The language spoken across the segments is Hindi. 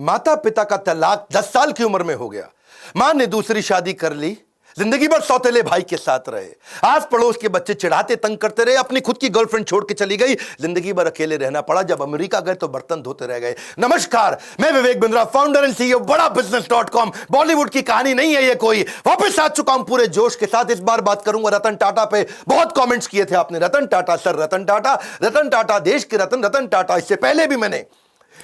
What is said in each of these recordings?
माता पिता का तलाक 10 साल की उम्र में हो गया। मां ने दूसरी शादी कर ली, जिंदगी भर सौतेले भाई के साथ रहे। आस पड़ोस के बच्चे चिढ़ाते तंग करते रहे, अपनी खुद की गर्लफ्रेंड छोड़ के चली गई, जिंदगी भर अकेले रहना पड़ा। जब अमेरिका गए तो बर्तन धोते रह गए। नमस्कार, मैं Vivek Bindra, founder and CEO बड़ा बिजनेस.com। बॉलीवुड की कहानी नहीं है ये कोई, वापस आ चुका हूं पूरे जोश के साथ। इस बार बात करूंगा रतन टाटा पे। बहुत कमेंट्स किए थे आपने, रतन टाटा सर, रतन टाटा, रतन टाटा देश के रतन, रतन टाटा। इससे पहले भी मैंने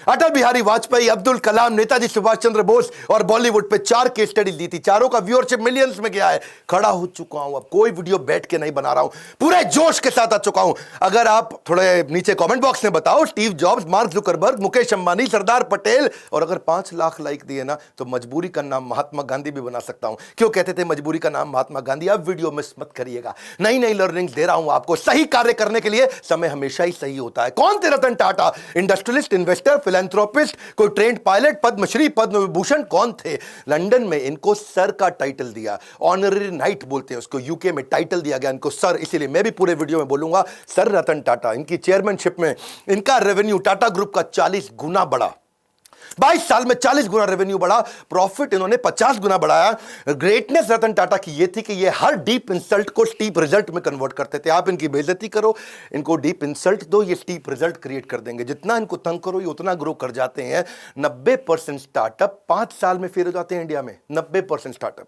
अटल बिहारी वाजपेयी, अब्दुल कलाम, नेताजी सुभाष चंद्र बोस और बॉलीवुड पे 4 केस स्टडी दी थी। चारों का व्यूअरशिप मिलियंस में गया है। खड़ा हो चुका हूं, अब कोई वीडियो बैठ के नहीं बना रहा हूं, पूरे जोश के साथ आ चुका हूं। अगर आप थोड़े नीचे कमेंट बॉक्स में बताओ, Steve Jobs, Mark Zuckerberg, Mukesh Ambani, Sardar Patel, और अगर 5 लाख लाइक दिए ना तो मजबूरी का नाम महात्मा गांधी भी बना सकता हूं। क्यों कहते थे मजबूरी का नाम महात्मा गांधी? अब वीडियो मिस मत करिएगा, नई नई लर्निंग दे रहा हूं आपको। सही कार्य करने के लिए समय हमेशा ही सही होता है। कौन थे Ratan Tata? Industrialist, investor, philanthropist, कोई ट्रेंड पायलट, पद्मश्री, पद्म विभूषण? कौन थे? लंदन में इनको सर का टाइटल दिया, ऑनररी नाइट बोलते हैं उसको। यूके में टाइटल दिया गया इनको सर, इसीलिए मैं भी पूरे वीडियो में बोलूंगा सर रतन टाटा। इनकी चेयरमैनशिप में इनका रेवेन्यू टाटा ग्रुप का 40 गुना बढ़ा। 22 साल में 40 गुना रेवेन्यू बढ़ा, प्रॉफिट इन्होंने 50 गुना बढ़ाया। ग्रेटनेस रतन टाटा की ये थी कि ये हर डीप इंसल्ट को स्टीप रिजल्ट में कन्वर्ट करते थे। आप इनकी बेइज्जती करो, इनको डीप इंसल्ट दो, ये स्टीप रिजल्ट क्रिएट कर देंगे। जितना इनको तंग करो ये उतना ग्रो कर जाते हैं। 90% स्टार्टअप 5 साल में फेल हो जाते हैं इंडिया में। 90% स्टार्टअप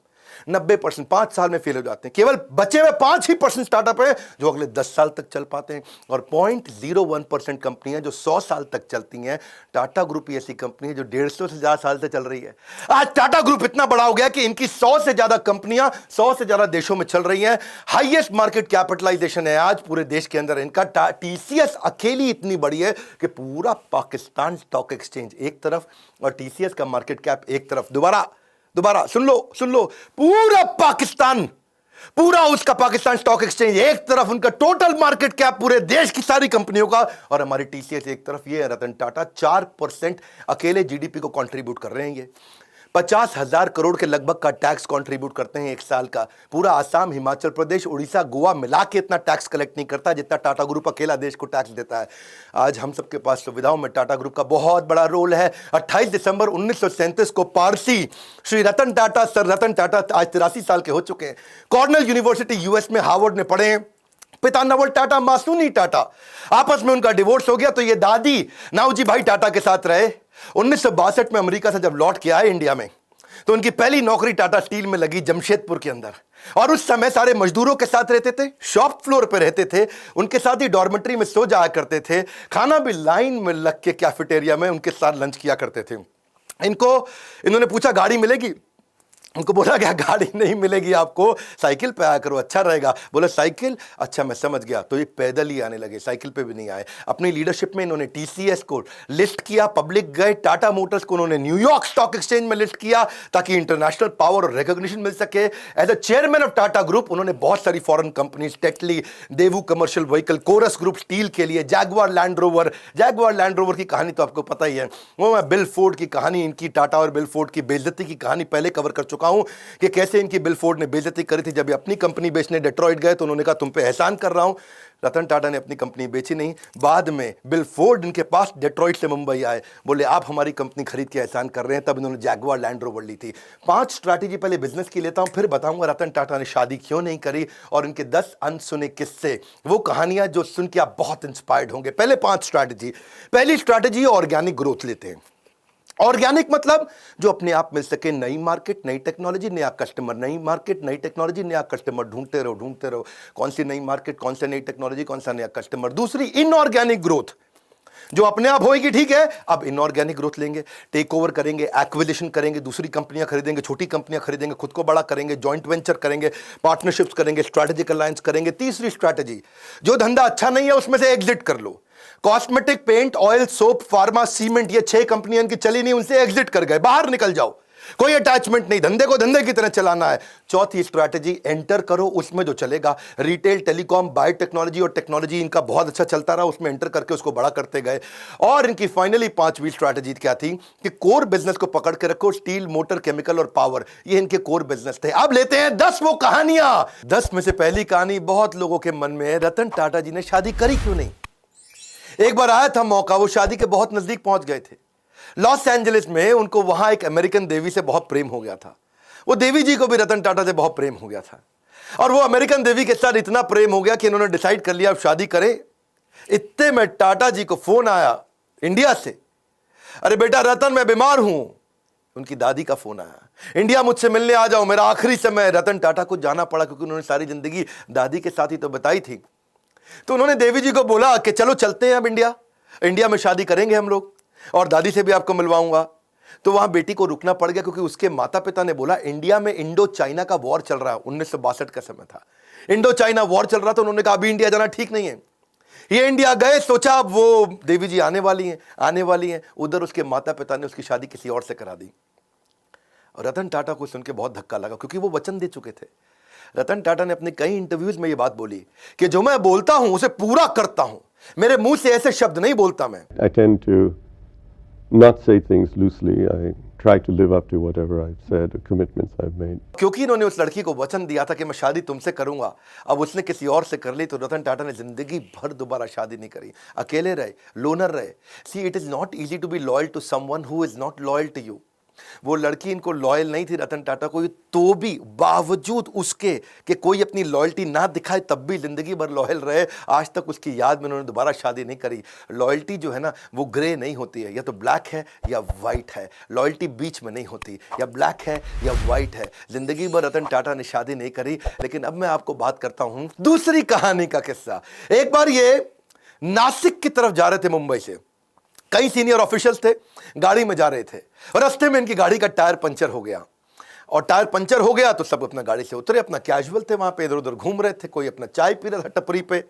90% 5 साल में फेल हो जाते हैं। केवल बचे हुए 5% स्टार्टअप है जो अगले 10 साल तक चल पाते हैं, और 0.01% कंपनियां जो 100 साल तक चलती हैं। टाटा ग्रुप ऐसी कंपनी है जो 150 से ज्यादा साल से चल रही है। आज टाटा ग्रुप इतना बड़ा हो गया कि इनकी 100 से ज्यादा कंपनियां 100 से ज्यादा देशों में चल रही हैं। हाईएस्ट मार्केट कैपिटलाइजेशन है आज पूरे देश के अंदर इनका। टीसीएस अकेली इतनी बड़ी है कि पूरा पाकिस्तान स्टॉक एक्सचेंज एक तरफ और टीसीएस का मार्केट कैप एक तरफ। दोबारा सुन लो, पूरा पाकिस्तान, पूरा उसका पाकिस्तान स्टॉक एक्सचेंज एक तरफ, उनका टोटल मार्केट कैप पूरे देश की सारी कंपनियों का, और हमारी टीसीएस एक तरफ। ये रतन टाटा 4% अकेले जीडीपी को कंट्रीब्यूट कर रहे हैं। ये 50,000 करोड़ के लगभग का टैक्स कंट्रीब्यूट करते हैं एक साल का। पूरा आसाम, हिमाचल प्रदेश, उड़ीसा, गोवा मिला के इतना टैक्स कलेक्ट नहीं करता जितना टाटा ग्रुप अकेला देश को टैक्स देता है। आज हम सबके पास सुविधाओं में टाटा ग्रुप का बहुत बड़ा रोल है। 28 दिसंबर 1937 को पारसी श्री रतन टाटा, सर रतन टाटा, आज 83 साल के हो चुके हैं। कॉर्नेल यूनिवर्सिटी यूएस में हार्वर्ड में पढ़े हैं। पिता नवल टाटा, मां सुनी टाटा। आपस में उनका डिवोर्स हो गया तो ये दादी नाऊजी भाई टाटा के साथ रहे। 1962 में अमेरिका से जब लौट के आए इंडिया में तो उनकी पहली नौकरी टाटा स्टील में लगी जमशेदपुर के अंदर, और उस समय सारे मजदूरों के साथ रहते थे, शॉप फ्लोर पे रहते थे, उनके साथ ही डॉर्मेट्री में सो जाया करते थे, खाना भी लाइन में लग के कैफेटेरिया में उनके साथ लंच किया करते थे। इन्होंने पूछा गाड़ी मिलेगी? उनको बोला गया गाड़ी नहीं मिलेगी आपको, साइकिल पे आया करो अच्छा रहेगा। बोला साइकिल, अच्छा मैं समझ गया। तो ये पैदल ही आने लगे, साइकिल पे भी नहीं आए। अपनी लीडरशिप में इन्होंने टीसीएस को लिस्ट किया, पब्लिक गए। टाटा मोटर्स को उन्होंने न्यूयॉर्क स्टॉक एक्सचेंज में लिस्ट किया ताकि इंटरनेशनल पावर और रिकॉग्निशन मिल सके। As a chairman of Tata group उन्होंने बहुत सारी foreign companies, Tetley, Daewoo commercial vehicle, Corus group steel के लिए, जैगवार लैंड रोवर की कहानी तो आपको पता ही है। वो मैं बिल फोर्ड की कहानी, इनकी टाटा और बिल फोर्ड की बेइज्जती की कहानी पहले कवर कर चुका हूं कि कैसे इनकी बिल फोर्ड ने बेइज्जती करी थी। जब ये अपनी कंपनी बेचने डेट्रॉइट गए तो उन्होंने कहा तुम पे एहसान कर रहा हूं। रतन टाटा ने अपनी कंपनी बेची नहीं। बाद में बिल फोर्ड इनके पास डेट्रॉइट से मुंबई आए, बोले आप हमारी कंपनी खरीद के एहसान कर रहे हैं। तब इन्होंने जैगवार लैंड रोवर ली थी। 5 स्ट्रैटेजी पहले बिजनेस की लेता हूं, फिर बताऊंगा रतन टाटा ने शादी क्यों नहीं करी और इनके 10 अनसुने किस्से, वो कहानियां जो सुन के आप बहुत इंस्पायर्ड होंगे। पहले 5 स्ट्रैटेजी। पहली स्ट्रैटेजी ऑर्गेनिक ग्रोथ लेते हैं। ऑर्गेनिक मतलब जो अपने आप मिल सके, नई मार्केट, नई टेक्नोलॉजी, नया कस्टमर, नई मार्केट, नई टेक्नोलॉजी, नया कस्टमर, ढूंढते रहो। कौन सी नई मार्केट, कौन सी नई टेक्नोलॉजी, कौन सा नया कस्टमर। दूसरी इनऑर्गेनिक ग्रोथ, जो अपने आप होएगी ठीक है, अब इनऑर्गेनिक ग्रोथ लेंगे, टेक ओवर करेंगे, एक्विजिशन करेंगे, दूसरी कंपनियां खरीदेंगे, छोटी कंपनियां खरीदेंगे, खुद को बड़ा करेंगे, जॉइंट वेंचर करेंगे, पार्टनरशिप्स करेंगे, स्ट्रैटेजिक अलायंस करेंगे। तीसरी स्ट्रैटेजी, जो धंधा अच्छा नहीं है उसमें से एग्जिट कर लो। Cosmetic, paint, oil, soap, pharma, cement, ये 6 कंपनियां इनकी चली नहीं, उनसे एग्जिट कर गए, बाहर निकल जाओ, कोई अटैचमेंट नहीं, धंधे को धंधे की तरह चलाना है। चौथी स्ट्रैटेजी, एंटर करो उसमें जो चलेगा। रिटेल, टेलीकॉम, बायोटेक्नोलॉजी और टेक्नोलॉजी इनका बहुत अच्छा चलता रहा, उसमें एंटर करके उसको बड़ा करते गए। और इनकी फाइनली 5वीं स्ट्रैटेजी क्या थी कि कोर बिजनेस को पकड़ के रखो। स्टील, मोटर, केमिकल और पावर, ये इनके कोर बिजनेस थे। अब लेते हैं 10 वो कहानियां। 10 में से पहली कहानी बहुत लोगों के मन में है, रतन टाटा जी ने शादी करी क्यों नहीं। एक बार आया था मौका, वो शादी के बहुत नजदीक पहुंच गए थे, लॉस एंजलिस में उनको वहां एक अमेरिकन देवी से बहुत प्रेम हो गया था। वो देवी जी को भी रतन टाटा से बहुत प्रेम हो गया था और वो अमेरिकन देवी के साथ इतना प्रेम हो गया कि इन्होंने डिसाइड कर लिया अब शादी करें। इतने में टाटा जी को फोन आया इंडिया से, अरे बेटा रतन मैं बीमार हूं। उनकी दादी का फोन आया, इंडिया मुझसे मिलने आ जाओ, मेरा आखिरी समय। रतन टाटा को जाना पड़ा क्योंकि उन्होंने सारी जिंदगी दादी के साथ ही तो बताई थी। तो उन्होंने देवी जी को बोला कि चलो चलते हैं अब इंडिया में शादी करेंगे हम लोग और दादी से भी आपको मिलवाऊंगा। तो वहां बेटी को रुकना पड़ गया क्योंकि उसके माता पिता ने बोला इंडिया में इंडो चाइना का वॉर चल रहा है, 1962 का समय था, इंडो चाइना वॉर चल रहा था। उन्होंने कहा अभी इंडिया जाना ठीक नहीं है। ये इंडिया गए, सोचा अब वो देवी जी आने वाली हैं। उधर उसके माता पिता ने उसकी शादी किसी और से करा दी और रतन टाटा को सुन के बहुत धक्का लगा क्योंकि वो वचन दे चुके थे। रतन टाटा ने अपने कई इंटरव्यूज में ये बात बोली कि जो मैं बोलता हूं उसे पूरा करता हूं, मेरे मुंह से ऐसे शब्द नहीं बोलता मैं। I tend to not say things loosely. I try to live up to whatever I've said, the commitments I've made. क्योंकि इन्होंने उस लड़की को वचन दिया था कि मैं शादी तुमसे करूंगा, अब उसने किसी और से कर ली तो रतन टाटा ने जिंदगी भर दोबारा शादी नहीं करी, अकेले रहे, लोनर रहे। See it is not easy to be loyal to someone who is not loyal to you. वो लड़की इनको लॉयल नहीं थी रतन टाटा को, तो भी बावजूद उसके कि कोई अपनी लॉयल्टी ना दिखाए तब भी जिंदगी भर लॉयल रहे। आज तक उसकी याद में उन्होंने दोबारा शादी नहीं करी। लॉयल्टी जो है ना वो ग्रे नहीं होती है, या तो ब्लैक है या वाइट है, लॉयल्टी बीच में नहीं होती, या ब्लैक है या वाइट है। जिंदगी भर रतन टाटा ने शादी नहीं करी। लेकिन अब मैं आपको बात करता हूं दूसरी कहानी का किस्सा। एक बार ये नासिक की तरफ जा रहे थे मुंबई से, कई सीनियर ऑफिशियल्स थे, गाड़ी में जा रहे थे और रास्ते में इनकी गाड़ी का टायर पंचर हो गया। और टायर पंचर हो गया तो सब अपना गाड़ी से उतरे, अपना कैजुअल थे, वहां पे इधर उधर घूम रहे थे, कोई अपना चाय पी रहा था टपरी पे,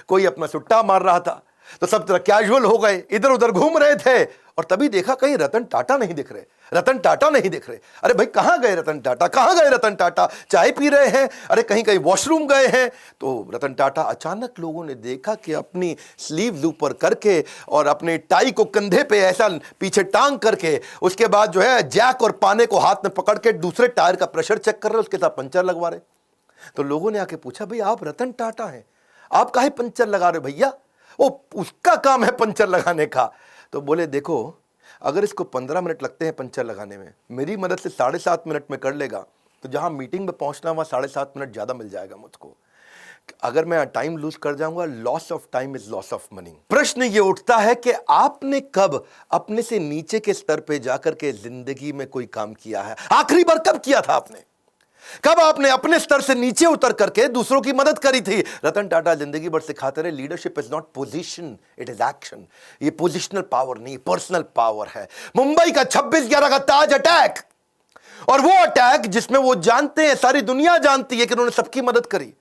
कोई अपना सुट्टा मार रहा था। तो सब तरह कैजुअल हो गए, इधर उधर घूम रहे थे और तभी देखा कहीं रतन टाटा नहीं दिख रहे, रतन टाटा नहीं दिख रहे। अरे भाई कहां गए रतन टाटा, कहां गए रतन टाटा? चाय पी रहे हैं, अरे कहीं कहीं वॉशरूम गए हैं। तो रतन टाटा अचानक लोगों ने देखा कि अपनी स्लीव्स ऊपर करके और अपने टाई को कंधे पे ऐसा पीछे टांग करके, उसके बाद जो है जैक और पाने को हाथ में पकड़ के दूसरे टायर का प्रेशर चेक कर रहे, उसके साथ पंचर लगवा रहे। तो लोगों ने आके पूछा भाई आप रतन टाटा हैं, आप काहे पंचर लगा रहे भैया? वो उसका काम है पंचर लगाने का। तो बोले देखो अगर इसको 15 मिनट लगते हैं पंचर लगाने में, मेरी मदद से 7.5 मिनट में कर लेगा तो जहां मीटिंग में पहुंचना वहां 7.5 मिनट ज्यादा मिल जाएगा मुझको। अगर मैं टाइम लूज कर जाऊंगा, loss of time is loss of money. प्रश्न ये उठता है कि आपने कब अपने से नीचे के स्तर पे जाकर के जिंदगी में कोई काम किया है? आखिरी बार कब किया था आपने? कब आपने अपने स्तर से नीचे उतर करके दूसरों की मदद करी थी? रतन टाटा जिंदगी भर सिखाते रहे leadership is not position, it is action. ये पोजिशनल पावर नहीं, पर्सनल पावर है। मुंबई का 26/11 का ताज अटैक, और वो अटैक जिसमें वो जानते हैं, सारी दुनिया जानती है कि उन्होंने सबकी मदद करी।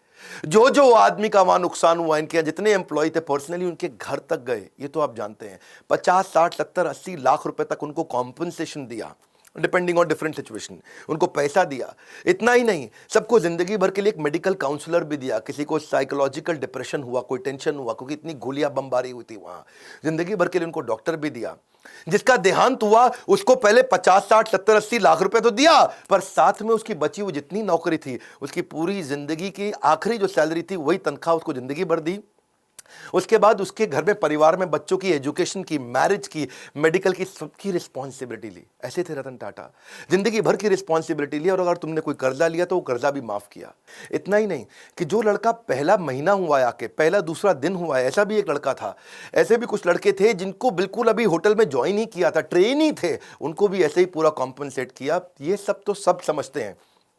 जो आदमी का वहां नुकसान हुआ, इनके जितने एम्प्लॉय थे पर्सनली उनके घर तक गए, ये तो आप जानते हैं। 50, 60, 70, 80 लाख रुपए तक उनको कॉम्पनसेशन दिया, डिपेंडिंग ऑन डिफरेंट सिचुएशन, उनको पैसा दिया। इतना ही नहीं, सबको जिंदगी भर के लिए एक मेडिकल काउंसलर भी दिया। किसी को साइकोलॉजिकल डिप्रेशन हुआ, कोई टेंशन हुआ क्योंकि इतनी गोलियां बमबारी हुई थी वहां, जिंदगी भर के लिए उनको डॉक्टर भी दिया। जिसका देहांत हुआ उसको पहले 50, 60, 70, 80 लाख रुपए तो दिया, पर साथ में उसकी बची हुई जितनी नौकरी थी, उसकी पूरी जिंदगी की आखिरी जो सैलरी थी वही तनख्वाह उसको जिंदगी भर दी। उसके बाद उसके घर में, परिवार में बच्चों की एजुकेशन की, मैरिज की, मेडिकल की, सबकी रिस्पॉन्सिबिलिटी ली। ऐसे थे रतन टाटा, जिंदगी भर की रिस्पॉन्सिबिलिटी ली। और अगर तुमने कोई कर्जा लिया तो वो कर्जा भी माफ किया। इतना ही नहीं कि जो लड़का पहला महीना हुआ है आके, पहला दूसरा दिन हुआ है, ऐसा भी एक लड़का था। ऐसे भी कुछ लड़के थे जिनको बिल्कुल अभी होटल में ज्वाइन ही किया था, ट्रेन ही थे, उनको भी ऐसे ही पूरा कॉम्पनसेट किया। ये सब तो सब समझते हैं,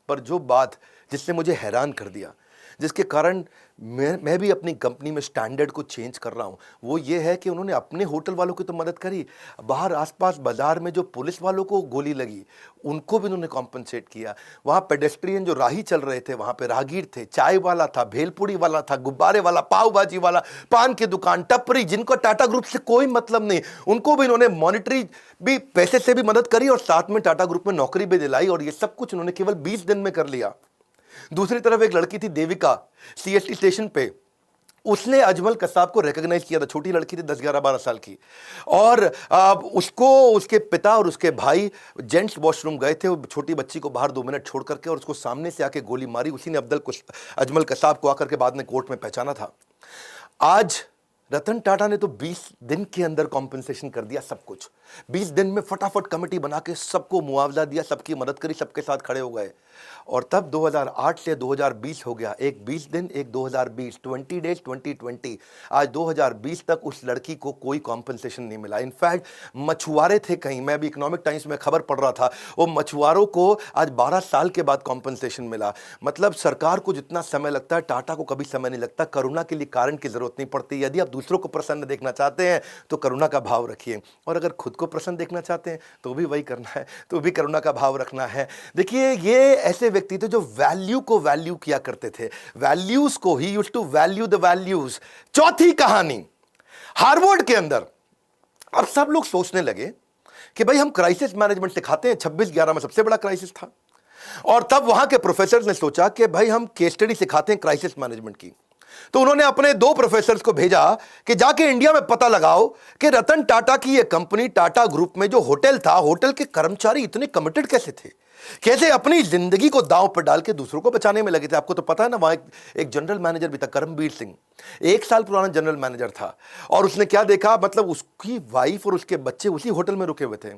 पर जो बात जिसने मुझे हैरान कर दिया, जिसके कारण मैं भी अपनी कंपनी में स्टैंडर्ड को चेंज कर रहा हूं, वो ये है कि उन्होंने अपने होटल वालों की तो मदद करी, बाहर आसपास बाजार में जो पुलिस वालों को गोली लगी उनको भी उन्होंने कॉम्पनसेट किया। वहां पेडेस्ट्रियन जो राही चल रहे थे, वहां पे राहगीर थे, चाय वाला था, भेलपुड़ी वाला था, गुब्बारे वाला, पाव भाजी वाला, पान की दुकान, टपरी, जिनको टाटा ग्रुप से कोई मतलब नहीं, उनको भी इन्होंने मॉनिटरी भी पैसे से भी मदद करी और साथ में टाटा ग्रुप में नौकरी भी दिलाई। और ये सब कुछ उन्होंने केवल 20 दिन में कर लिया। दूसरी तरफ एक लड़की थी देविका, सीएसटी स्टेशन पे, उसने अजमल कसाब को रिकॉग्नाइज किया था। छोटी लड़की थी, 10, 11, 12 साल की, और उसको उसके पिता और उसके भाई जेंट्स वॉशरूम गए थे, छोटी बच्ची को बाहर 2 मिनट छोड़ करके, और उसको सामने से आके गोली मारी। उसी ने अजमल कसाब को आकर के बाद में कोर्ट में पहचाना था। आज रतन टाटा ने तो 20 दिन के अंदर कॉम्पेंसेशन कर दिया सब कुछ। 20 दिन में फटाफट कमेटी बना के सबको मुआवजा दिया, सबकी मदद करी, सबके साथ खड़े हो गए। और तब 2008 से 2020 हो गया, एक 20 दिन एक 2020, 20 डेज 2020। आज 2020 तक उस लड़की को कोई कॉम्पेंसेशन नहीं मिला। इनफैक्ट मछुआरे थे कहीं, मैं अभी इकोनॉमिक टाइम्स में खबर पढ़ रहा था, वो मछुआरों को आज 12 साल के बाद कॉम्पेंसेशन मिला। मतलब सरकार को जितना समय लगता है टाटा को कभी समय नहीं लगता। करुणा के लिए कारण की जरूरत नहीं पड़ती। यदि आप दूसरों को प्रसन्न देखना चाहते हैं तो करुणा का भाव रखिए, और अगर खुद को प्रसन्न देखना चाहते हैं तो भी वही करना है, तो भी करुणा का भाव रखना है। देखिए ये ऐसे व्यक्ति थे जो वैल्यू को वैल्यू किया करते थे, वैल्यूज को, he used to value the values. चौथी कहानी, हार्वर्ड के अंदर अब सब लोग सोचने लगे कि भाई हम क्राइसिस मैनेजमेंट सिखाते हैं, 26/11 में सबसे बड़ा क्राइसिस था, और तब वहां के प्रोफेसर ने सोचा कि भाई हम केस स्टडी सिखाते हैं क्राइसिस मैनेजमेंट की। तो उन्होंने अपने 2 प्रोफेसर्स को भेजा कि जाके इंडिया में पता लगाओ कि रतन टाटा की ये कंपनी टाटा ग्रुप में जो होटल था, होटल के कर्मचारी इतने कमिटेड कैसे थे, कैसे अपनी जिंदगी को दांव पर डाल के दूसरों को बचाने में लगे थे। आपको तो पता है ना, वहां एक जनरल मैनेजर भी था, करमबीर सिंह, 1 साल पुराना जनरल मैनेजर था, और उसने क्या देखा, मतलब उसकी वाइफ और उसके बच्चे उसी होटल में रुके हुए थे,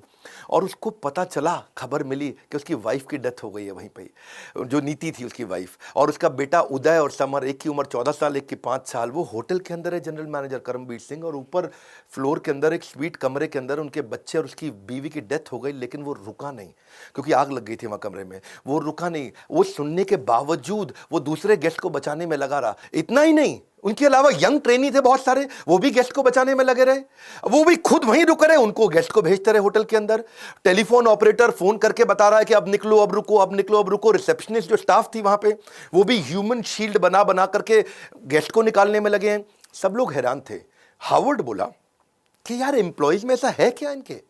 और उसको पता चला, खबर मिली कि उसकी वाइफ की डेथ हो गई है वहीं पे, जो नीति थी उसकी वाइफ, और उसका बेटा उदय और समर, एक की उम्र 14 साल, एक की 5 साल, वो होटल के अंदर है जनरल मैनेजर करमबीर सिंह, और ऊपर फ्लोर के अंदर एक स्वीट कमरे के अंदर उनके बच्चे और उसकी बीवी की डेथ हो गई। लेकिन वो रुका नहीं, क्योंकि आग लग गई थी वहां कमरे में, वो रुका नहीं, वो सुनने के बावजूद वो दूसरे गेस्ट को बचाने में लगा रहा। इतना ही नहीं, उनके अलावा यंग ट्रेनी थे बहुत सारे, वो भी गेस्ट को बचाने में लगे रहे, वो भी खुद वहीं रुक रहे, उनको गेस्ट को भेजते रहे होटल के अंदर। टेलीफोन ऑपरेटर फोन करके बता रहा है कि अब निकलो, अब रुको, अब निकलो, अब रुको। रिसेप्शनिस्ट जो स्टाफ थी वहां पे, वो भी ह्यूमन शील्ड बना बना करके गेस्ट को निकालने में लगे हैं। सब लोग हैरान थे। हार्वर्ड बोला कि यार एम्प्लॉइज में ऐसा है क्या, इनके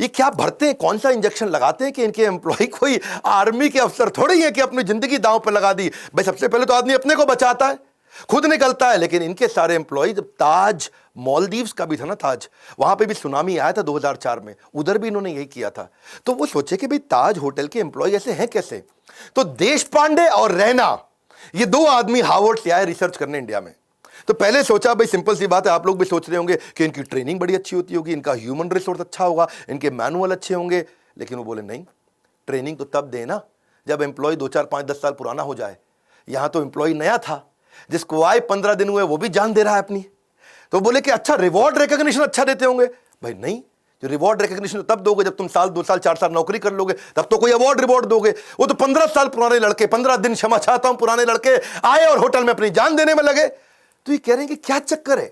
ये क्या भरते हैं, कौन सा इंजेक्शन लगाते हैं कि इनके एम्प्लॉय कोई आर्मी के अफसर थोड़ी है कि अपनी जिंदगी दांव पर लगा दी। भाई सबसे पहले तो आदमी अपने को बचाता है, खुद निकलता है, लेकिन इनके सारे एम्प्लॉय, ताज मालदीव्स का भी था ना ताज, वहां पे भी सुनामी आया था 2004 में, उधर भी इन्होंने यही किया था। तो वो सोचे कि भाई ताज होटल के एम्प्लॉय ऐसे हैं कैसे। तो देश पांडे और रैना, ये 2 आदमी हार्वर्ड से आए रिसर्च करने इंडिया में। तो पहले सोचा भाई सिंपल सी बात है, आप लोग भी सोच रहे होंगे कि इनकी ट्रेनिंग बड़ी अच्छी होती होगी, इनका ह्यूमन रिसोर्स अच्छा होगा, इनके मैनुअल अच्छे होंगे। लेकिन वो बोले नहीं, ट्रेनिंग तो तब देना जब एम्प्लॉय 2, 4, 5, 10 साल पुराना हो जाए। यहां तो एम्प्लॉय नया था, जिसको आए 15 दिन हुए वो भी जान दे रहा है अपनी। तो बोले कि अच्छा रिवॉर्ड रिकॉग्निशन अच्छा देते होंगे। भाई नहीं, जो रिवॉर्ड रिकॉग्निशन तब दोगे जब तुम साल 2 साल 4 साल नौकरी कर लोगे, तब तो कोई अवार्ड रिवॉर्ड दोगे। वो तो 15 साल पुराने लड़के, 15 दिन क्षमा चाहता हूं, पुराने लड़के आए और होटल में अपनी जान देने में लगे। तो ये कह रहे हैं कि क्या चक्कर है,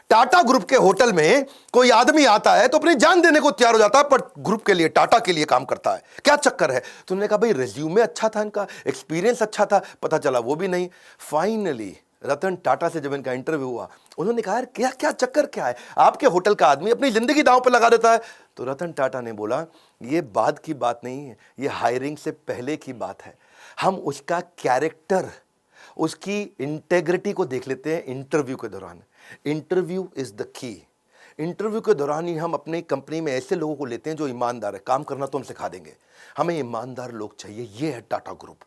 टाटा ग्रुप के होटल में कोई आदमी आता है तो अपनी जान देने को तैयार हो जाता है, पर ग्रुप के लिए, टाटा के लिए काम करता है, क्या चक्कर है। तो उन्होंने कहा भाई रिज्यूमे अच्छा था, इनका एक्सपीरियंस अच्छा था, पता चला वो भी नहीं। फाइनली रतन टाटा से जब इनका इंटरव्यू हुआ, उन्होंने कहा यार क्या क्या चक्कर क्या है, आपके होटल का आदमी अपनी जिंदगी दांव पर लगा देता है। तो रतन टाटा ने बोला ये बाद की बात नहीं है, ये हायरिंग से पहले की बात है। हम उसका कैरेक्टर, उसकी इंटेग्रिटी को देख लेते हैं इंटरव्यू के दौरान। Interview is the key. Interview के दौरान ही हम अपनी कंपनी में ऐसे लोगों को लेते हैं जो ईमानदार है, काम करना तो हम सिखा देंगे, हमें ईमानदार लोग चाहिए। ये है टाटा ग्रुप,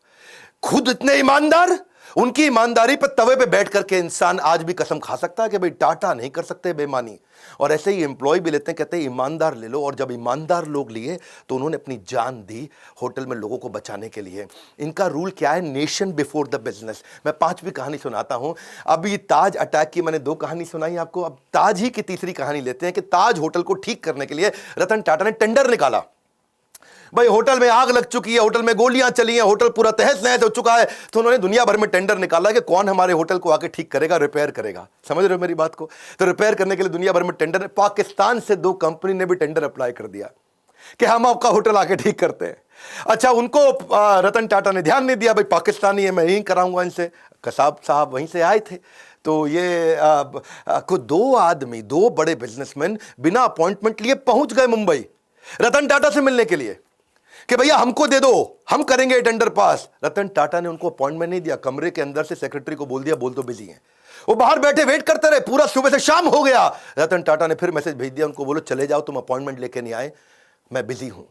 खुद इतने ईमानदार, उनकी ईमानदारी पर तवे पे बैठ करके इंसान आज भी कसम खा सकता है कि भाई टाटा नहीं कर सकते बेईमानी। और ऐसे ही एम्प्लॉय भी लेते हैं, कहते हैं ईमानदार ले लो। और जब ईमानदार लोग लिए तो उन्होंने अपनी जान दी होटल में लोगों को बचाने के लिए। इनका रूल क्या है, नेशन बिफोर द बिजनेस। मैं 5वीं कहानी सुनाता हूं। अभी ताज अटैक की मैंने 2 कहानी सुनाई आपको, अब ताज ही की तीसरी कहानी लेते हैं कि ताज होटल को ठीक करने के लिए रतन टाटा ने टेंडर निकाला। भाई होटल में आग लग चुकी है, होटल में गोलियां चली हैं, होटल पूरा तहस नहस हो चुका है। तो उन्होंने दुनिया भर में टेंडर निकाला कि कौन हमारे होटल को आके ठीक करेगा, रिपेयर करेगा। समझ रहे हो मेरी बात को। तो रिपेयर करने के लिए दुनिया भर में टेंडर, पाकिस्तान से 2 कंपनी ने भी टेंडर अप्लाई कर दिया कि हम आपका होटल आके ठीक करते हैं। अच्छा, उनको रतन टाटा ने ध्यान नहीं दिया, भाई पाकिस्तानी है, मैं यही कराऊंगा इनसे। कसाब साहब वहीं से आए थे। तो ये को 2 आदमी, 2 बड़े बिजनेसमैन बिना अपॉइंटमेंट लिए पहुंच गए मुंबई रतन टाटा से मिलने के लिए कि भैया हमको दे दो, हम करेंगे टेंडर पास। रतन टाटा ने उनको अपॉइंटमेंट नहीं दिया, कमरे के अंदर से सेक्रेटरी को बोल दिया बोल तो बिजी हैं। वो बाहर बैठे वेट करते रहे, पूरा सुबह से शाम हो गया। रतन टाटा ने फिर मैसेज भेज दिया उनको, बोलो चले जाओ, तुम अपॉइंटमेंट लेके नहीं आए, मैं बिजी हूं।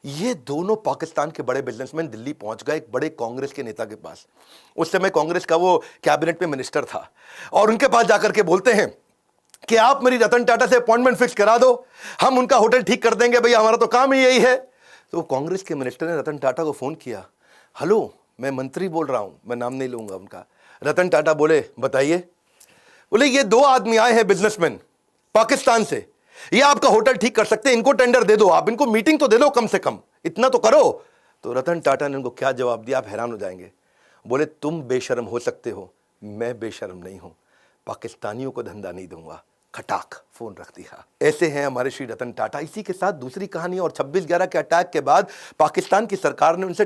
ये दोनों पाकिस्तान के बड़े बिजनेसमैन दिल्ली पहुंच गए एक बड़े कांग्रेस के नेता के पास। उस समय कांग्रेस का वो कैबिनेट में मिनिस्टर था, और उनके पास जाकर के बोलते हैं कि आप मेरी रतन टाटा से अपॉइंटमेंट फिक्स करा दो, हम उनका होटल ठीक कर देंगे, भैया हमारा तो काम ही यही है। तो कांग्रेस के मिनिस्टर ने रतन टाटा को फोन किया, हेलो मैं मंत्री बोल रहा हूं, मैं नाम नहीं लूंगा उनका। रतन टाटा बोले बताइए। बोले ये 2 आदमी आए हैं बिजनेसमैन पाकिस्तान से, ये आपका होटल ठीक कर सकते हैं, इनको टेंडर दे दो, आप इनको मीटिंग तो दे दो, कम से कम इतना तो करो। तो रतन टाटा ने उनको क्या जवाब दिया, आप हैरान हो जाएंगे। बोले तुम बेशर्म हो सकते हो, मैं बेशर्म नहीं हूं, पाकिस्तानियों को धंधा नहीं दूंगा। खटाक फोन रख दिया। ऐसे हैं हमारे श्री रतन टाटा। इसी के साथ दूसरी कहानी, और 26/11 के अटैक के बाद पाकिस्तान की सरकार ने उनसे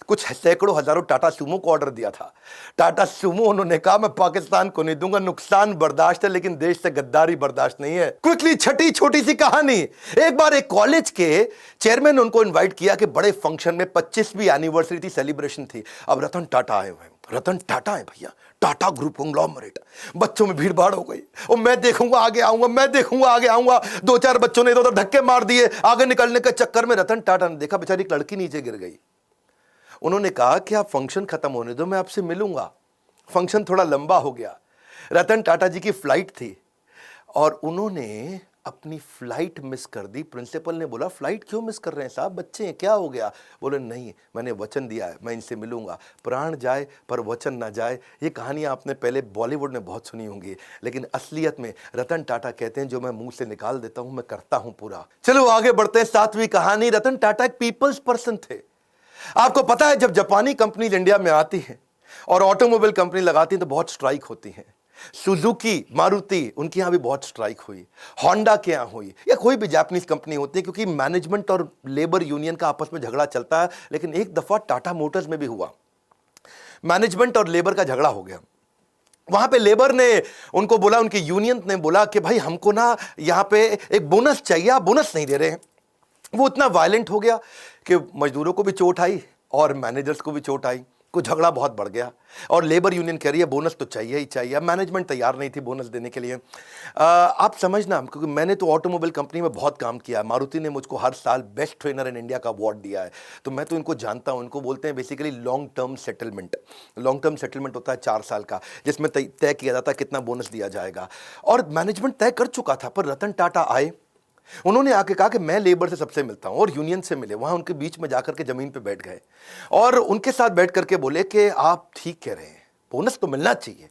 कुछ सैकड़ों हजारों टाटा सूमो को ऑर्डर दिया था। टाटा सूमो उन्होंने कहा मैं पाकिस्तान को नहीं दूंगा, नुकसान बर्दाश्त है लेकिन देश से गद्दारी बर्दाश्त नहीं है। क्विकली छठी छोटी सी कहानी, एक बार एक कॉलेज के चेयरमैन ने उनको इन्वाइट किया कि बड़े फंक्शन में 25वीं एनिवर्सरी थी, सेलिब्रेशन थी। अब रतन टाटा आए हुए, रतन टाटा है भैया, टाटा ग्रुप कंग्लोमरेट। बच्चों में भीड़ भाड़ हो गई, और मैं देखूंगा आगे आऊंगा, मैं देखूंगा आगे आऊंगा। 2-4 बच्चों ने इधर धक्के मार दिए, आगे निकलने के चक्कर में रतन टाटा ने देखा बेचारी एक लड़की नीचे गिर गई। उन्होंने कहा कि आप फंक्शन खत्म होने दो, मैं आपसे मिलूंगा। फंक्शन थोड़ा लंबा हो गया, रतन टाटा जी की फ्लाइट थी और उन्होंने अपनी फ्लाइट मिस कर दी। प्रिंसिपल ने बोला फ्लाइट क्यों मिस कर रहे हैं साहब, बच्चे हैं, क्या हो गया? बोले नहीं, मैंने वचन दिया है, मैं इनसे मिलूंगा, प्राण जाए पर वचन ना जाए। ये कहानियां आपने पहले बॉलीवुड में बहुत सुनी होंगी, लेकिन असलियत में रतन टाटा कहते हैं जो मैं मुंह से निकाल देता हूं मैं करता हूं पूरा। चलो आगे बढ़ते हैं। 7वीं कहानी, रतन टाटा एक पीपल्स पर्सन थे। आपको पता है जब जापानी कंपनी इंडिया में आती है और ऑटोमोबाइल कंपनी लगाती है तो बहुत स्ट्राइक होती है। सुजुकी, मारुति, उनके यहां भी बहुत स्ट्राइक हुई, होंडा के यहां हुई, या कोई भी जापानीज कंपनी होती है, क्योंकि मैनेजमेंट और लेबर यूनियन का आपस में झगड़ा चलता है। लेकिन एक दफा टाटा मोटर्स में भी हुआ, मैनेजमेंट और लेबर का झगड़ा हो गया। वहां पे लेबर ने उनको बोला, उनकी यूनियन ने बोला कि भाई हमको ना यहां पे एक बोनस चाहिए, आप बोनस नहीं दे रहे हैं। वो इतना वायलेंट हो गया कि मजदूरों को भी चोट आई और मैनेजर्स को भी चोट आई, को झगड़ा बहुत बढ़ गया। और लेबर यूनियन कह रही है बोनस तो चाहिए ही चाहिए। अब मैनेजमेंट तैयार नहीं थी बोनस देने के लिए। आप समझना, क्योंकि मैंने तो ऑटोमोबाइल कंपनी में बहुत काम किया है, मारुति ने मुझको हर साल बेस्ट ट्रेनर इन इंडिया का अवार्ड दिया है, तो मैं तो इनको जानता हूं। इनको बोलते हैं basically long term settlement. Long term settlement होता है 4 साल का, जिसमें तय किया जाता है कितना बोनस दिया जाएगा। और मैनेजमेंट तय कर चुका था, पर रतन टाटा आए, उन्होंने आके कहा कि मैं लेबर से सबसे मिलता हूं, और यूनियन से मिले। वहां उनके बीच में जाकर के जमीन पे बैठ गए और उनके साथ बैठ करके बोले कि आप ठीक कह रहे हैं, बोनस तो मिलना चाहिए,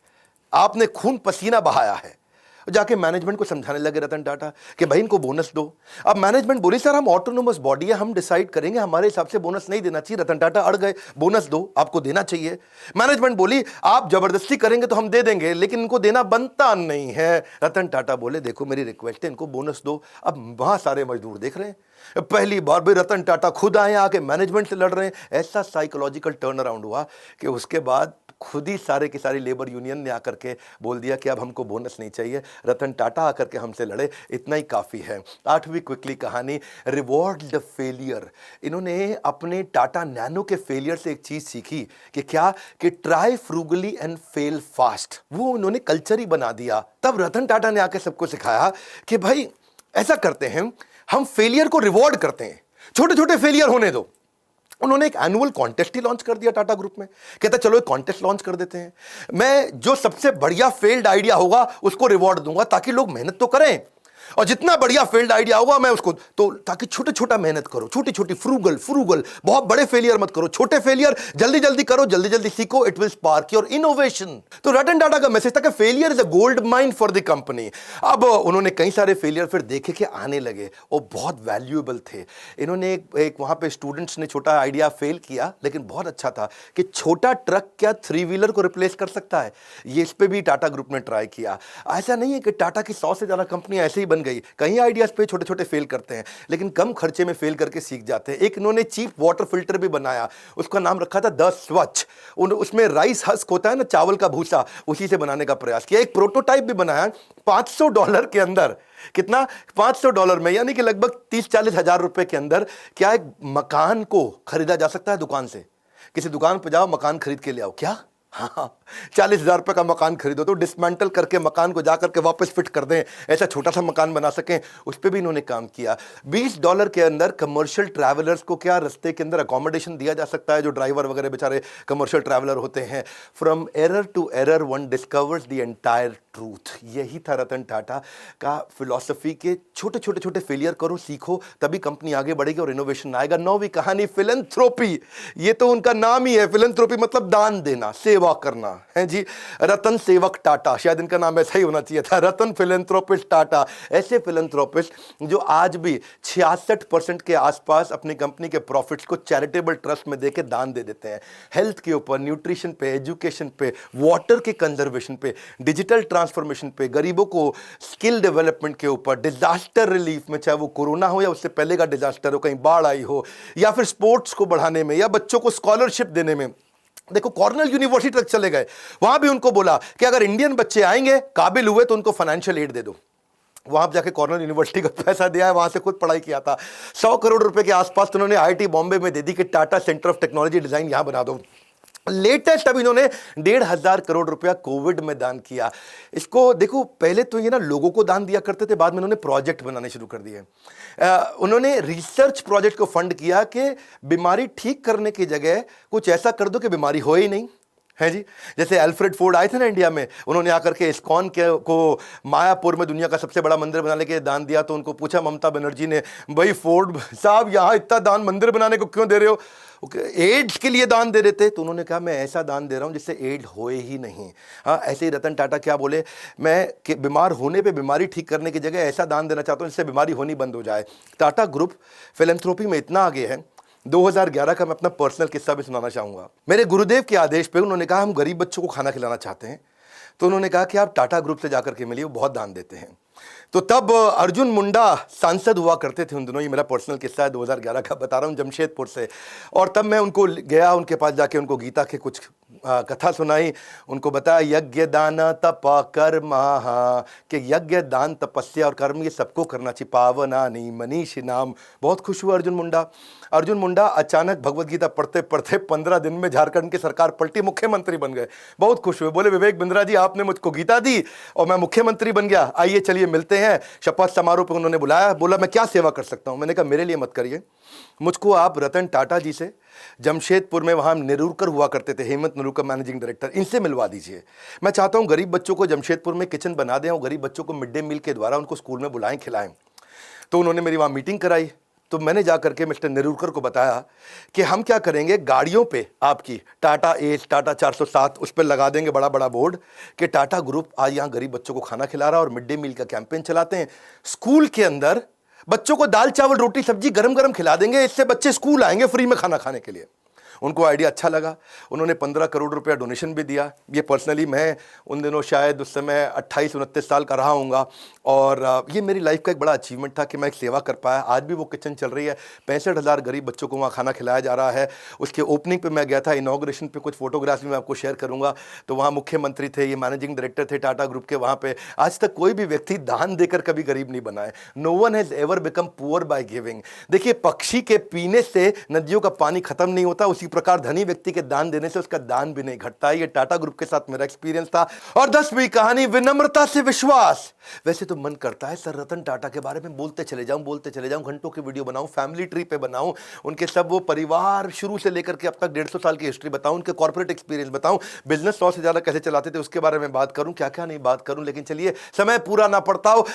आपने खून पसीना बहाया है। जाके मैनेजमेंट को समझाने लगे रतन टाटा कि भाई इनको बोनस दो। अब मैनेजमेंट बोली सर हम ऑटोनोमस बॉडी है, हम डिसाइड करेंगे, हमारे हिसाब से बोनस नहीं देना चाहिए। रतन टाटा अड़ गए, बोनस दो, आपको देना चाहिए। मैनेजमेंट बोली आप जबरदस्ती करेंगे तो हम दे देंगे, लेकिन इनको देना बनता नहीं है। रतन टाटा बोले देखो मेरी रिक्वेस्ट है, इनको बोनस दो। अब वहां सारे मजदूर देख रहे हैं, पहली बार भी रतन टाटा खुद आए आके मैनेजमेंट से लड़ रहे हैं। ऐसा साइकोलॉजिकल टर्न अराउंड हुआ कि उसके बाद खुद ही सारे की सारी लेबर यूनियन ने आकर के बोल दिया कि अब हमको बोनस नहीं चाहिए, रतन टाटा आकर के हमसे लड़े, इतना ही काफ़ी है। 8वीं क्विकली कहानी, रिवॉर्ड द फेलियर। इन्होंने अपने टाटा नैनो के फेलियर से एक चीज़ सीखी कि क्या, कि try frugally and fail fast. वो उन्होंने कल्चर ही बना दिया। तब रतन टाटा ने आकर सबको सिखाया कि भाई ऐसा करते हैं, हम फेलियर को रिवॉर्ड करते हैं, छोटे छोटे फेलियर होने दो। उन्होंने एक एनुअल कॉन्टेस्ट ही लॉन्च कर दिया टाटा ग्रुप में। कहता चलो एक कॉन्टेस्ट लॉन्च कर देते हैं, मैं जो सबसे बढ़िया फेल्ड आइडिया होगा उसको रिवॉर्ड दूंगा, ताकि लोग मेहनत तो करें, और जितना बढ़िया फेल्ड आइडिया होगा मैं उसको, तो ताकि छोटे छोटा मेहनत करो, छोटी छोटी फ्रूगल, बहुत बड़े फेलियर मत करो, छोटे फेलियर जल्दी जल्दी करो, जल्दी जल्दी सीखो, it will spark your innovation. तो रतन टाटा का मैसेज था कि failure is a gold mine for the company. अब उन्होंने कई सारे फेलियर फिर देखे कि आने लगे, वो बहुत वैल्यूएबल थे। इन्होंने एक वहां पे स्टूडेंट्स ने छोटा आइडिया फेल किया, लेकिन बहुत अच्छा था कि छोटा ट्रक क्या 3 व्हीलर को रिप्लेस कर सकता है। ये इस पे भी टाटा ग्रुप ने ट्राई किया। ऐसा नहीं है कि टाटा की 100 से ज्यादा कंपनी ऐसे ही बन गई, कई आइडियाज पे छोटे छोटे फेल करते हैं, लेकिन कम खर्चे में फेल करके सीख जाते हैं। एक इन्होंने चीप वाटर फिल्टर भी बनाया, उसका नाम रखा था द स्वच्छ। उसमें राइस हस्क होता है ना, चावल का भूसा, उसी से बनाने का प्रयास किया। एक प्रोटोटाइप भी बनाया $500 के अंदर। कितना? $500 में, यानी कि लगभग 30-40 हजार रुपए के अंदर क्या एक मकान को खरीदा जा सकता है दुकान से। किसी दुकान पे जाओ, मकान खरीद के ले आओ। क्या? हाँ, 40,000 रुपए का मकान खरीदो तो डिसमेंटल करके मकान को जाकर के वापस फिट कर दें, ऐसा छोटा सा मकान बना सकें, उस पर भी इन्होंने काम किया। $20 के अंदर कमर्शियल ट्रैवलर्स को क्या रास्ते के अंदर अकोमोडेशन दिया जा सकता है, जो ड्राइवर वगैरह बेचारे कमर्शियल ट्रैवलर होते हैं। From error to error one discovers the entire truth. यही था रतन टाटा का फिलॉसफी के छोटे छोटे छोटे फेलियर करो, सीखो, तभी कंपनी आगे बढ़ेगी और इनोवेशन आएगा। नौवीं कहानी फिलैंथ्रोपी, ये तो उनका नाम ही है। फिलैंथ्रोपी मतलब दान देना, सेवा करना है जी। रतन सेवक टाटा, शायद इनका नाम ऐसा ही होना चाहिए था, रतन फिलैंथ्रोपिस्ट टाटा। ऐसे फिलैंथ्रोपिस्ट जो आज भी 66% के आसपास अपनी कंपनी के प्रॉफिट्स को चैरिटेबल ट्रस्ट में देके दान दे देते हैं। हेल्थ के ऊपर, न्यूट्रिशन पे, एजुकेशन पे, वाटर के कंजर्वेशन पे, डिजिटल ट्रांसफॉर्मेशन पे, गरीबों को स्किल डेवलपमेंट के ऊपर, डिजास्टर रिलीफ में, चाहे वो कोरोना हो या उससे पहले का डिजास्टर हो, कहीं बाढ़ आई हो, या फिर स्पोर्ट्स को बढ़ाने में, या बच्चों को स्कॉलरशिप देने में। देखो कॉर्नेल यूनिवर्सिटी तक चले गए, वहां भी उनको बोला कि अगर इंडियन बच्चे आएंगे, काबिल हुए, तो उनको फाइनेंशियल एड दे दो। वहां जाके कॉर्नेल यूनिवर्सिटी का पैसा दिया है, वहां से खुद पढ़ाई किया था। 100 करोड़ रुपए के आसपास तो उन्होंने आईआईटी बॉम्बे में दे दी कि Tata centre of technology design यहां बना दो। लेटेस्ट अब इन्होंने 1,500 करोड़ रुपया कोविड में दान किया। इसको देखो, पहले तो ये ना लोगों को दान दिया करते थे, बाद में उन्होंने प्रोजेक्ट बनाने शुरू कर दिए। उन्होंने रिसर्च प्रोजेक्ट को फंड किया कि बीमारी ठीक करने की जगह कुछ ऐसा कर दो कि बीमारी हो ही नहीं, है जी। जैसे अल्फ्रेड फोर्ड आए थे ना इंडिया में, उन्होंने आकर के इस्कॉन को मायापुर में दुनिया का सबसे बड़ा मंदिर बनाने के दान दिया। तो उनको पूछा ममता बनर्जी ने, भाई फोर्ड साहब यहाँ इतना दान मंदिर बनाने को क्यों दे रहे हो? एड्स के लिए दान दे रहे थे। तो उन्होंने कहा मैं ऐसा दान दे रहा हूं जिससे एड्स होए ही नहीं। हाँ, ऐसे ही रतन टाटा क्या बोले, मैं बीमार होने पे बीमारी ठीक करने की जगह ऐसा दान देना चाहता हूं जिससे बीमारी होनी बंद हो जाए। टाटा ग्रुप फिलैंथ्रोपी में इतना आगे है। 2011 का मैं अपना पर्सनल किस्सा भी सुनाना चाहूंगा। मेरे गुरुदेव के आदेश पे उन्होंने कहा हम गरीब बच्चों को खाना खिलाना चाहते हैं। तो उन्होंने कहा कि आप टाटा ग्रुप से जाकर के मिलिए, वो बहुत दान देते हैं। तो तब अर्जुन मुंडा सांसद हुआ करते थे उन दिनों, ये मेरा पर्सनल किस्सा है 2011 का बता रहा हूँ, जमशेदपुर से। और तब मैं उनको गया, उनके पास जाके उनको गीता के कुछ कथा सुनाई, उनको बताया यज्ञ दान तप कर्म, कि यज्ञ दान तपस्या और कर्म ये सबको करना चाहिए, पावनानि मनीषी नाम। बहुत खुश हुआ अर्जुन मुंडा अचानक भगवत गीता पढ़ते पढ़ते 15 दिन में झारखंड की सरकार पलटी, मुख्यमंत्री बन गए। बहुत खुश हुए, बोले विवेक बिंद्रा जी आपने मुझको गीता दी और मैं मुख्यमंत्री बन गया, आइए चलिए मिलते हैं। शपथ समारोह पर उन्होंने बुलाया, बोला मैं क्या सेवा कर सकता हूं? मैंने कहा मेरे लिए मत करिए, मुझको आप रतन टाटा जी से, जमशेदपुर में वहां नेरुरकर हुआ करते थे, हेमंत नेरुरकर मैनेजिंग डायरेक्टर, इनसे मिलवा दीजिए। मैं चाहता हूं गरीब बच्चों को जमशेदपुर में किचन बना दें और गरीब बच्चों को मिड डे मील के द्वारा उनको स्कूल में बुलाएं, खिलाएं। तो उन्होंने मेरी वहां मीटिंग कराई। तो मैंने जाकर के मिस्टर नेरुरकर को बताया कि हम क्या करेंगे, गाड़ियों पे आपकी टाटा एस, टाटा 407 उस पर लगा देंगे बड़ा बड़ा बोर्ड कि टाटा ग्रुप आज यहाँ गरीब बच्चों को खाना खिला रहा है और मिड डे मील का कैंपेन चलाते हैं। स्कूल के अंदर बच्चों को दाल चावल रोटी सब्जी गरम गरम खिला देंगे, इससे बच्चे स्कूल आएंगे फ्री में खाना खाने के लिए। उनको आइडिया अच्छा लगा, उन्होंने 15 करोड़ रुपया डोनेशन भी दिया। ये पर्सनली मैं उन दिनों शायद उस समय 28-29 साल का रहा हूँगा और ये मेरी लाइफ का एक बड़ा अचीवमेंट था कि मैं एक सेवा कर पाया। आज भी वो किचन चल रही है, 65,000 गरीब बच्चों को वहाँ खाना खिलाया जा रहा है। उसके ओपनिंग पे मैं गया था, इनॉग्रेशन पे कुछ फोटोग्राफ्स भी मैं आपको शेयर करूँगा। तो वहाँ मुख्यमंत्री थे, ये मैनेजिंग डायरेक्टर थे टाटा ग्रुप के। वहाँ पे आज तक कोई भी व्यक्ति दान देकर कभी गरीब नहीं बना है। No one has ever become poor by giving. देखिए, पक्षी के पीने से नदियों का पानी खत्म नहीं होता, उसी प्रकार धनी व्यक्ति के दान देने से उसका दान भी नहीं घटता। ये टाटा ग्रुप के साथ मेरा एक्सपीरियंस था। और 10वीं कहानी, विनम्रता से विश्वास। वैसे तो मन करता है सर रतन टाटा के बारे में बोलते चले जाऊं, घंटों की वीडियो बनाऊं, फैमिली ट्री पे बनाऊं, उनके सब वो परिवार शुरू से लेकर के अब तक 150 साल की हिस्ट्री बताऊं, उनके कॉर्पोरेट एक्सपीरियंस बताऊं, बिजनेस 100 से ज्यादा कैसे चलाते थे उसके बारे में बात करूं, क्या क्या नहीं बात करूं। लेकिन चलिए, समय पूरा ना पड़ता हो।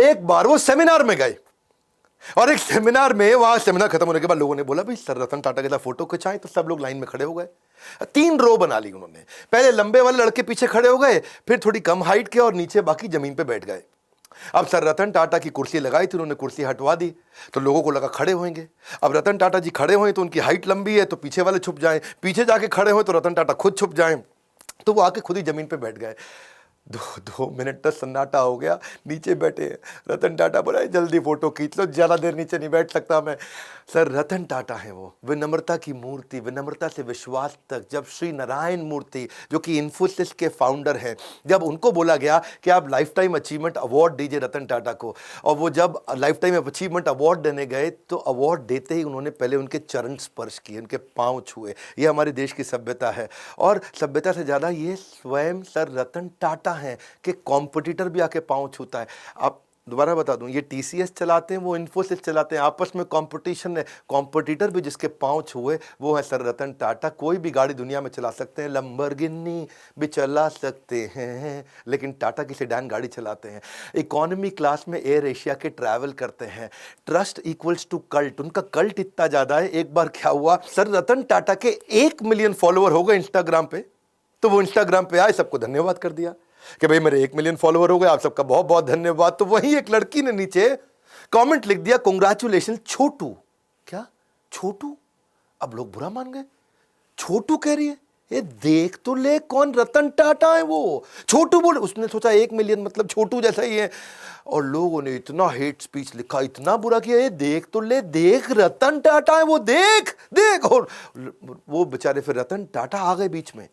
एक बार वो सेमिनार में गए और एक सेमिनार में, वहां सेमिनार खत्म होने के बाद लोगों ने बोला भाई सर रतन टाटा के साथ फोटो खिंचाएं। तो सब लोग लाइन में खड़े हो गए, 3 रो बना ली उन्होंने। पहले लंबे वाले लड़के पीछे खड़े हो गए, फिर थोड़ी कम हाइट के, और नीचे बाकी जमीन पे बैठ गए। अब सर रतन टाटा की कुर्सी लगाई थी, उन्होंने कुर्सी हटवा दी तो लोगों को लगा खड़े होंगे। अब रतन टाटा जी खड़े हुए तो उनकी हाइट लंबी है तो पीछे वाले छुप जाएं, पीछे जाके खड़े हुए तो रतन टाटा खुद छुप जाएं। तो वो आके खुद ही जमीन पे बैठ गए। 2 मिनट तक सन्नाटा हो गया, नीचे बैठे। रतन टाटा बोला जल्दी फोटो खींच लो, ज़्यादा देर नीचे नहीं बैठ सकता मैं। सर रतन टाटा है वो, विनम्रता की मूर्ति, विनम्रता से विश्वास तक। जब श्री नारायण मूर्ति जो कि इन्फोसिस के फाउंडर हैं, जब उनको बोला गया कि आप लाइफ टाइम अचीवमेंट अवार्ड दीजिए रतन टाटा को, और वो जब लाइफ टाइम अचीवमेंट अवार्ड देने गए तो अवार्ड देते ही उन्होंने पहले उनके चरण स्पर्श किए, उनके पाँव छुए। ये हमारे देश की सभ्यता है, और सभ्यता से ज़्यादा ये स्वयं सर रतन टाटा हैं कि कॉम्पिटिटर भी आके पाँव छूता है। आप दोबारा बता दूं, ये टीसीएस चलाते हैं, वो इन्फोसिस चलाते हैं, आपस में कंपटीशन है। कॉम्पिटिटर भी जिसके पांव छुए वो है सर रतन टाटा। कोई भी गाड़ी दुनिया में चला सकते हैं, लंबरगिनी भी चला सकते हैं, लेकिन टाटा की सेडान गाड़ी चलाते हैं। इकोनॉमी क्लास में एयर एशिया के ट्रैवल करते हैं। ट्रस्ट इक्वल्स टू कल्ट, उनका कल्ट इतना ज्यादा है। एक बार क्या हुआ, सर रतन टाटा के 1 मिलियन फॉलोअर हो गए इंस्टाग्राम पे, तो वो इंस्टाग्राम पे आए, सबको धन्यवाद कर दिया कि भाई मेरे 1 मिलियन फॉलोअर हो गए, आप सबका बहुत बहुत धन्यवाद। तो वहीं एक लड़की ने नीचे कमेंट लिख दिया, कांग्रेचुलेशन छोटू। क्या छोटू? अब लोग बुरा मान गए, छोटू कह रही है, ये देख तो ले कौन रतन टाटा है वो, छोटू बोल। उसने सोचा 1 मिलियन मतलब छोटू जैसा ही है, और लोगों ने इतना हेट स्पीच लिखा, इतना बुरा किया, ये देख तो ले, देख रतन टाटा है वो, देख देख। और वो बेचारे फिर रतन टाटा आ गए बीच में,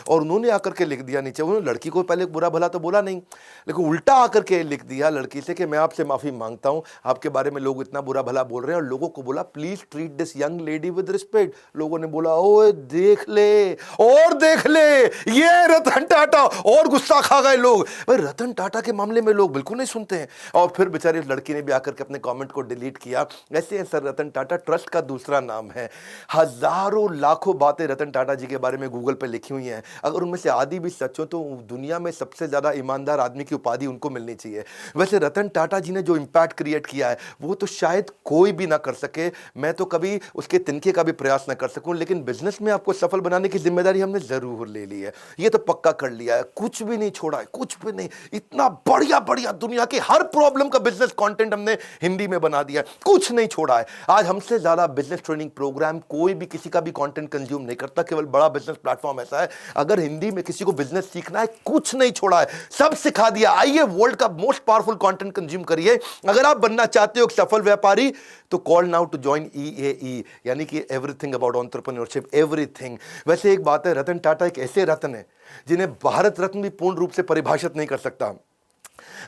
और उन्होंने आकर के लिख दिया नीचे, उन्होंने लड़की को पहले बुरा भला तो बोला नहीं, लेकिन उल्टा आकर के लिख दिया लड़की से कि मैं आपसे माफ़ी मांगता हूं, आपके बारे में लोग इतना बुरा भला बोल रहे हैं। और लोगों को बोला please treat this young lady with respect. लोगों ने बोला ओए देख ले, और देख ले, ये रतन टाटा, और गुस्सा खा गए लोग। भाई रतन टाटा के मामले में लोग बिल्कुल नहीं सुनते हैं। और फिर बेचारी लड़की ने भी आकर के अपने कॉमेंट को डिलीट किया। ऐसे है सर रतन टाटा, ट्रस्ट का दूसरा नाम है। हजारों लाखों बातें रतन टाटा जी के बारे में गूगल पे लिखी हुई हैं, अगर उनमें से आधी भी सच हो तो दुनिया में सबसे ज्यादा ईमानदार आदमी की उपाधि उनको मिलनी चाहिए। वैसे रतन टाटा जी ने जो इंपैक्ट क्रिएट किया है वो तो शायद कोई भी ना कर सके, मैं तो कभी उसके तिनके का भी प्रयास ना कर सकूं, लेकिन बिजनेस में आपको सफल बनाने की जिम्मेदारी हमने जरूर ले ली है, ये तो पक्का कर लिया है, कुछ भी नहीं छोड़ा है, कुछ भी नहीं। इतना बढ़िया बढ़िया दुनिया के हर प्रॉब्लम का बिजनेस कंटेंट हमने हिंदी में बना दिया है, कुछ नहीं छोड़ा है। आज हमसे ज्यादा बिजनेस ट्रेनिंग प्रोग्राम कोई भी किसी का भी कंटेंट कंज्यूम नहीं करता, केवल बड़ा बिजनेस प्लेटफॉर्म ऐसा है। अगर हिंदी में किसी को बिजनेस सीखना है, कुछ नहीं छोड़ा है, सब सिखा दिया। आइए वर्ल्ड का मोस्ट पावरफुल कंटेंट कंज्यूम करिए। अगर आप बनना चाहते हो एक सफल व्यापारी तो call now to join EAE, यानी कि एवरीथिंग अबाउट एंटरप्रेन्योरशिप, एवरीथिंग। वैसे एक बात है, रतन टाटा एक ऐसे रत्न है जिन्हें भारत रत्न भी पूर्ण रूप से परिभाषित नहीं कर सकता,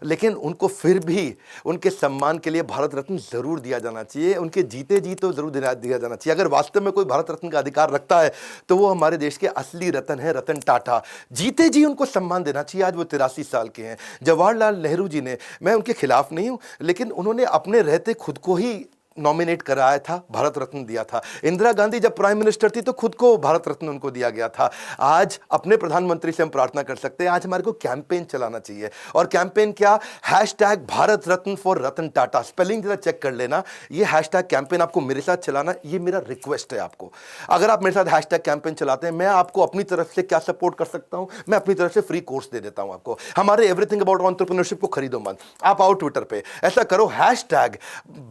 लेकिन उनको फिर भी उनके सम्मान के लिए भारत रत्न जरूर दिया जाना चाहिए, उनके जीते जी तो जरूर दिया जाना चाहिए। अगर वास्तव में कोई भारत रत्न का अधिकार रखता है तो वो हमारे देश के असली रत्न है, रतन टाटा। जीते जी उनको सम्मान देना चाहिए। आज वो 83 साल के हैं। जवाहरलाल नेहरू जी ने, मैं उनके खिलाफ नहीं हूं, लेकिन उन्होंने अपने रहते खुद को ही नॉमिनेट कराया था, भारत रत्न दिया था। इंदिरा गांधी जब प्राइम मिनिस्टर थी तो खुद को भारत रत्न उनको दिया गया था। आज अपने प्रधानमंत्री से हम प्रार्थना कर सकते हैं, आज हमारे को कैंपेन चलाना चाहिए। और कैंपेन क्या? Hashtag Bharat Ratna for Ratan Tata. Spelling जरा चेक कर लेना। ये हैशटैग कैंपेन आपको मेरे साथ चलाना, ये मेरा रिक्वेस्ट है आपको। अगर आप मेरे साथ हैशटैग कैंपेन चलाते हैं, मैं आपको अपनी तरफ से क्या सपोर्ट कर सकता हूं, मैं अपनी तरफ से फ्री कोर्स दे देता हूं आपको। हमारे एवरीथिंग अबाउट एंटरप्रेन्योरशिप को खरीदो मत, आप आओ ट्विटर पे, ऐसा करो हैशटैग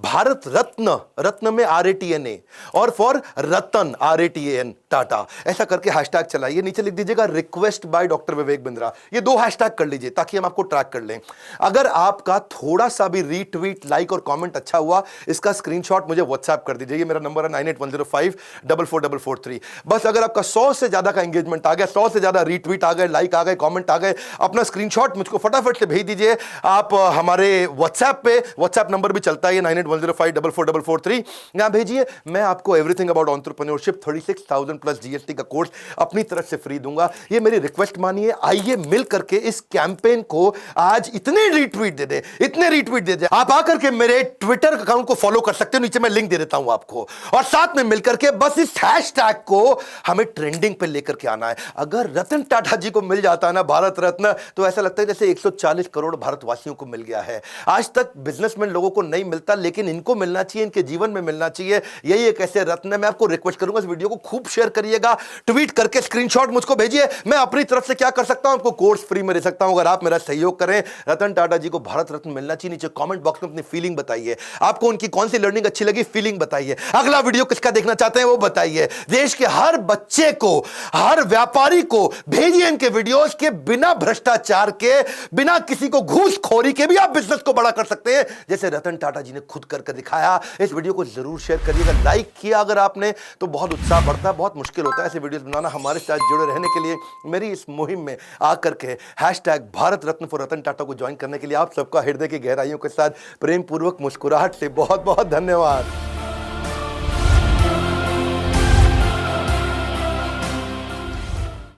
भारत रत्न, रत्न में RATNA और फॉर रतन RATAN टाटा, ऐसा करके हैशटैग चलाइए। नीचे लिख दीजिएगा request by doctor Vivek Bindra. ये 2 हैशटैग कर लीजिए ताकि हम आपको ट्रैक कर लें। अगर आपका थोड़ा सा भी रीट्वीट, लाइक और कमेंट अच्छा हुआ, इसका स्क्रीनशॉट मुझे व्हाट्सएप कर दीजिए। ये मेरा नंबर है 9810544443। बस अगर आपका 100 से ज्यादा का एंगेजमेंट आ गया, 100 से ज्यादा रीट्वीट आ गए, लाइक आ गए, कमेंट आ गए, अपना स्क्रीनशॉट मुझको फटाफट से भेज दीजिए। आप हमारे व्हाट्सएप पे, व्हाट्सएप नंबर भी चलता है 9810544443, यहां भेजिए। मैं आपको everything about entrepreneurship 36,000 plus GST का कोर्स अपनी तरफ से फ्री दूंगा। ये मेरी रिक्वेस्ट मानिए। आइए मिल करके इस कैंपेन को आज इतने रीट्वीट दे दे, इतने रीट्वीट दे दे। आप आकर के मेरे ट्विटर अकाउंट को फॉलो कर सकते हो, नीचे मैं लिंक दे देता हूं आपको। और साथ में मिलकर के बस इस हैशटैग को हमें ट्रेंडिंग पे लेकर के आना है। अगर रतन टाटा जी को मिल जाता है ना भारत रत्न, तो ऐसा लगता है जैसे 140 करोड़ भारतवासियों को मिल गया है। आज तक बिजनेसमैन लोगों को नहीं मिलता, लेकिन इनको मिलना चाहिए, इनके जीवन में मिलना चाहिए। यही एक ऐसे रत्न है। मैं आपको रिक्वेस्ट करूंगा इस वीडियो को खूब शेयर करिएगा, ट्वीट करके स्क्रीनशॉट मुझको भेजिए। मैं अपनी तरफ से क्या कर सकता हूं, आपको कोर्स फ्री में दे सकता हूं। अगर आप मेरा सहयोग करें, रतन टाटा जी को भारत रत्न मिलना चाहिए। नीचे कमेंट बॉक्स में अपनी फीलिंग बताइए, आपको उनकी कौन सी लर्निंग अच्छी लगी, फीलिंग बताइए। अगला वीडियो किसका देखना चाहते हैं वो बताइए। देश के हर बच्चे को, हर व्यापारी को भेजिए इनके वीडियोस के, बिना भ्रष्टाचार के, बिना किसी को घूसखोरी के भी आप बिजनेस को बड़ा कर सकते हैं, जैसे रतन टाटा जी ने खुद करके दिखाया। इस वीडियो को जरूर शेयर करिएगा। लाइक किया अगर आपने तो बहुत उत्साह बढ़ता है। बहुत मुश्किल होता है ऐसे वीडियोस बनाना। हमारे साथ जुड़े रहने के लिए, मेरी इस मुहिम में आकर के हैशटैग भारत रत्न फॉर रतन टाटा को ज्वाइन करने के लिए आप सबका हृदय की गहराइयों के साथ प्रेम पूर्वक मुस्कुराहट से बहुत बहुत धन्यवाद।